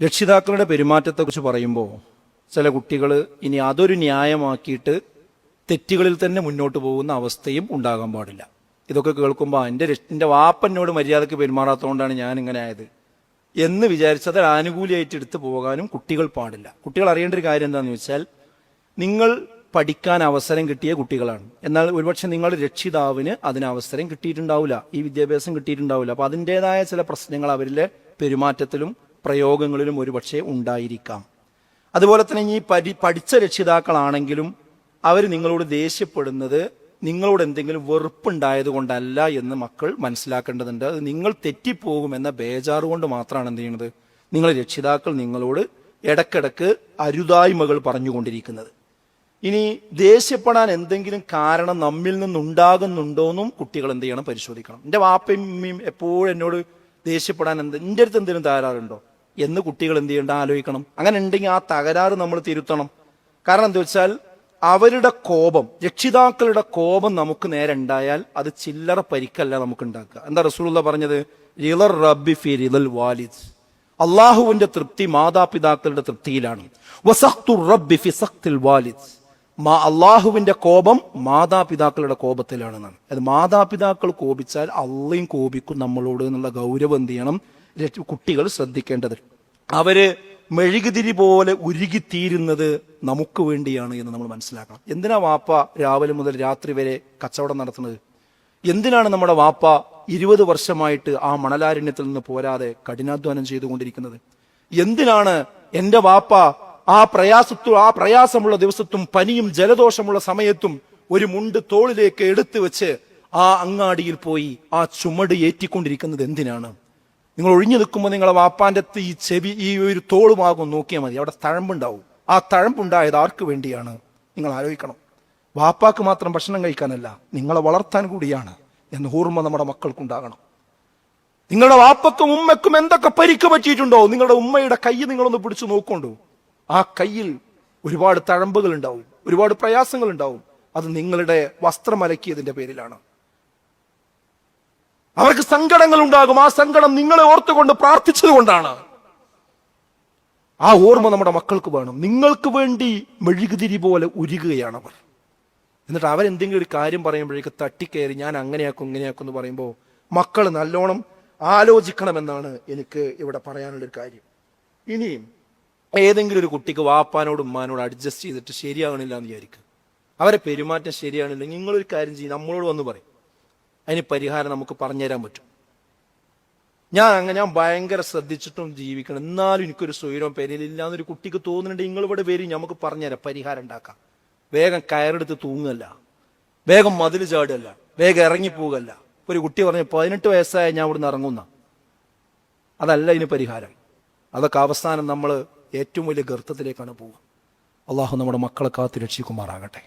രക്ഷിതാക്കളുടെ പെരുമാറ്റത്തെക്കുറിച്ച് പറയുമ്പോൾ ചില കുട്ടികൾ ഇനി അതൊരു ന്യായമാക്കിയിട്ട് തെറ്റുകളിൽ തന്നെ മുന്നോട്ട് പോകുന്ന അവസ്ഥയും ഉണ്ടാകാൻ പാടില്ല. ഇതൊക്കെ കേൾക്കുമ്പോൾ എൻ്റെ വാപ്പനോട് മര്യാദയ്ക്ക് പെരുമാറാത്തതുകൊണ്ടാണ് ഞാൻ ഇങ്ങനെ ആയത് എന്ന് വിചാരിച്ചത് ആനുകൂല്യമായിട്ട് എടുത്തു പോകാനും കുട്ടികൾ പാടില്ല. കുട്ടികൾ അറിയേണ്ട ഒരു കാര്യം എന്താണെന്ന് വെച്ചാൽ, നിങ്ങൾ പഠിക്കാൻ അവസരം കിട്ടിയ കുട്ടികളാണ്. എന്നാൽ ഒരുപക്ഷെ നിങ്ങളുടെ രക്ഷിതാവിന് അതിന് അവസരം കിട്ടിയിട്ടുണ്ടാവില്ല, ഈ വിദ്യാഭ്യാസം കിട്ടിയിട്ടുണ്ടാവില്ല. അപ്പോൾ അതിൻ്റെതായ ചില പ്രശ്നങ്ങൾ അവരിലെ പെരുമാറ്റത്തിലും പ്രയോഗങ്ങളിലും ഒരുപക്ഷെ ഉണ്ടായിരിക്കാം. അതുപോലെ തന്നെ ഈ പഠിച്ച രക്ഷിതാക്കളാണെങ്കിലും അവർ നിങ്ങളോട് ദേഷ്യപ്പെടുന്നത് നിങ്ങളോട് എന്തെങ്കിലും വെറുപ്പുണ്ടായത് കൊണ്ടല്ല എന്ന് മക്കൾ മനസ്സിലാക്കേണ്ടതുണ്ട്. അത് നിങ്ങൾ തെറ്റിപ്പോകുമെന്ന ബേജാറ് കൊണ്ട് മാത്രമാണ് എന്ത് ചെയ്യുന്നത്, നിങ്ങളെ രക്ഷിതാക്കൾ നിങ്ങളോട് ഇടക്കിടക്ക് അരുതായ്മകൾ പറഞ്ഞുകൊണ്ടിരിക്കുന്നത്. ഇനി ദേഷ്യപ്പെടാൻ എന്തെങ്കിലും കാരണം നമ്മിൽ നിന്നുണ്ടാകുന്നുണ്ടോയെന്നും കുട്ടികൾ എന്ത് ചെയ്യണം, പരിശോധിക്കണം. എൻ്റെ വാപ്പയും ഉമ്മയും എപ്പോഴും എന്നോട് ദേഷ്യപ്പെടാൻ എൻ്റെ അടുത്ത് എന്തെങ്കിലും തകരാറുണ്ടോ എന്ന് കുട്ടികൾ എന്ത് ചെയ്യേണ്ട ആലോചിക്കണം. അങ്ങനെ ഉണ്ടെങ്കിൽ ആ തകരാറ് നമ്മൾ തിരുത്തണം. കാരണം എന്താ വെച്ചാൽ, അവരുടെ കോപം, രക്ഷിതാക്കളുടെ കോപം നമുക്ക് നേരെ ഉണ്ടായാൽ അത് ചില്ലറ പരിക്കല്ല നമുക്ക് ഉണ്ടാക്കുക. എന്താ റസൂലുള്ളാഹി പറഞ്ഞത്? റിളർ റബ്ബി ഫി റിളൽ വാലിദ്, അള്ളാഹുവിന്റെ തൃപ്തി മാതാപിതാക്കളുടെ തൃപ്തിയിലാണ്. വസഖ്തു റബ്ബി ഫി സഖ്തിൽ വാലിദ്, അള്ളാഹുവിന്റെ കോപം മാതാപിതാക്കളുടെ കോപത്തിലാണെന്നാണ്. അത് മാതാപിതാക്കൾ കോപിച്ചാൽ അള്ളയും കോപിക്കും നമ്മളോട് എന്നുള്ള ഗൗരവം എന്ത് ചെയ്യണം, കുട്ടികൾ ശ്രദ്ധിക്കേണ്ടത്. അവര് മെഴുകുതിരി പോലെ ഉരുകിത്തീരുന്നത് നമുക്ക് വേണ്ടിയാണ് എന്ന് നമ്മൾ മനസ്സിലാക്കണം. എന്തിനാ വാപ്പ രാവിലെ മുതൽ രാത്രി വരെ കച്ചവടം നടത്തുന്നത്? എന്തിനാണ് നമ്മുടെ വാപ്പ 20 വർഷമായിട്ട് ആ മണലാരണ്യത്തിൽ നിന്ന് പോരാതെ കഠിനാധ്വാനം ചെയ്തുകൊണ്ടിരിക്കുന്നത്? എന്തിനാണ് എൻ്റെ വാപ്പ ആ പ്രയാസമുള്ള ദിവസത്തും പനിയും ജലദോഷമുള്ള സമയത്തും ഒരു മുണ്ട് തോളിലേക്ക് എടുത്തു വെച്ച് ആ അങ്ങാടിയിൽ പോയി ആ ചുമട് ഏറ്റിക്കൊണ്ടിരിക്കുന്നത്? എന്തിനാണ്? നിങ്ങൾ ഒഴിഞ്ഞു നിൽക്കുമ്പോൾ നിങ്ങളെ വാപ്പാന്റെ ഈ ചെവി, ഈ ഒരു തോളുമാകും നോക്കിയാൽ മതി, അവിടെ തഴമ്പുണ്ടാവും. ആ തഴമ്പുണ്ടായത് ആർക്ക് വേണ്ടിയാണ് നിങ്ങൾ ആലോചിക്കണം. വാപ്പാക്ക് മാത്രം ഭക്ഷണം കഴിക്കാനല്ല, നിങ്ങളെ വളർത്താൻ കൂടിയാണ് എന്ന് ഓർമ്മ നമ്മുടെ മക്കൾക്കുണ്ടാകണം. നിങ്ങളുടെ വാപ്പക്കും ഉമ്മക്കും എന്തൊക്കെ പരിക്ക് പറ്റിയിട്ടുണ്ടോ, നിങ്ങളുടെ ഉമ്മയുടെ കൈ നിങ്ങളൊന്ന് പിടിച്ചു നോക്കൊണ്ടു. ആ കയ്യിൽ ഒരുപാട് തഴമ്പുകൾ ഉണ്ടാവും, ഒരുപാട് പ്രയാസങ്ങൾ ഉണ്ടാവും. അത് നിങ്ങളുടെ വസ്ത്രം അലക്കിയതിന്റെ പേരിലാണ്. അവർക്ക് സങ്കടങ്ങൾ ഉണ്ടാകും. ആ സങ്കടം നിങ്ങളെ ഓർത്തുകൊണ്ട് പ്രാർത്ഥിച്ചത് കൊണ്ടാണ്. ആ ഓർമ്മ നമ്മുടെ മക്കൾക്ക് വേണം. നിങ്ങൾക്ക് വേണ്ടി മെഴുകുതിരി പോലെ ഉരുകുകയാണ് അവർ. എന്നിട്ട് അവരെന്തെങ്കിലും ഒരു കാര്യം പറയുമ്പോഴേക്ക് തട്ടിക്കയറി ഞാൻ അങ്ങനെയാക്കും ഇങ്ങനെയാക്കും എന്ന് പറയുമ്പോൾ മക്കൾ നല്ലോണം ആലോചിക്കണമെന്നാണ് എനിക്ക് ഇവിടെ പറയാനുള്ളൊരു കാര്യം. ഇനിയും ഏതെങ്കിലും ഒരു കുട്ടിക്ക് വാപ്പാനോട് ഉമ്മാനോട് അഡ്ജസ്റ്റ് ചെയ്തിട്ട് ശരിയാകണില്ല എന്ന് വിചാരിക്കുക, അവരെ പെരുമാറ്റം ശരിയാകണില്ലെങ്കിൽ നിങ്ങളൊരു കാര്യം ചെയ്യും, നമ്മളോട് വന്ന് പറയും. അതിന് പരിഹാരം നമുക്ക് പറഞ്ഞുതരാൻ പറ്റും. ഞാൻ ഭയങ്കര ശ്രദ്ധിച്ചിട്ടും ജീവിക്കണം, എന്നാലും എനിക്കൊരു സ്വൈരവും പെരയിലില്ല എന്നൊരു കുട്ടിക്ക് തോന്നുന്നുണ്ട്, നിങ്ങളിവിടെ വരും, നമുക്ക് പറഞ്ഞുതരാം, പരിഹാരം ഉണ്ടാക്കാം. വേഗം കയറെടുത്ത് തൂങ്ങല്ല, വേഗം മതിൽ ചാടുകയല്ല, വേഗം ഇറങ്ങിപ്പോകല്ല. ഇപ്പൊ ഒരു കുട്ടി പറഞ്ഞു 18 വയസ്സായ ഞാൻ ഇവിടുന്ന് ഇറങ്ങുന്ന, അതല്ല ഇതിന് പരിഹാരം. അതൊക്കെ അവസാനം നമ്മൾ ഏറ്റവും വലിയ ഗർത്തത്തിലേക്കാണ് പോവുക. അള്ളാഹു നമ്മുടെ മക്കളെ കാത്ത് രക്ഷിക്കുമാറാകട്ടെ.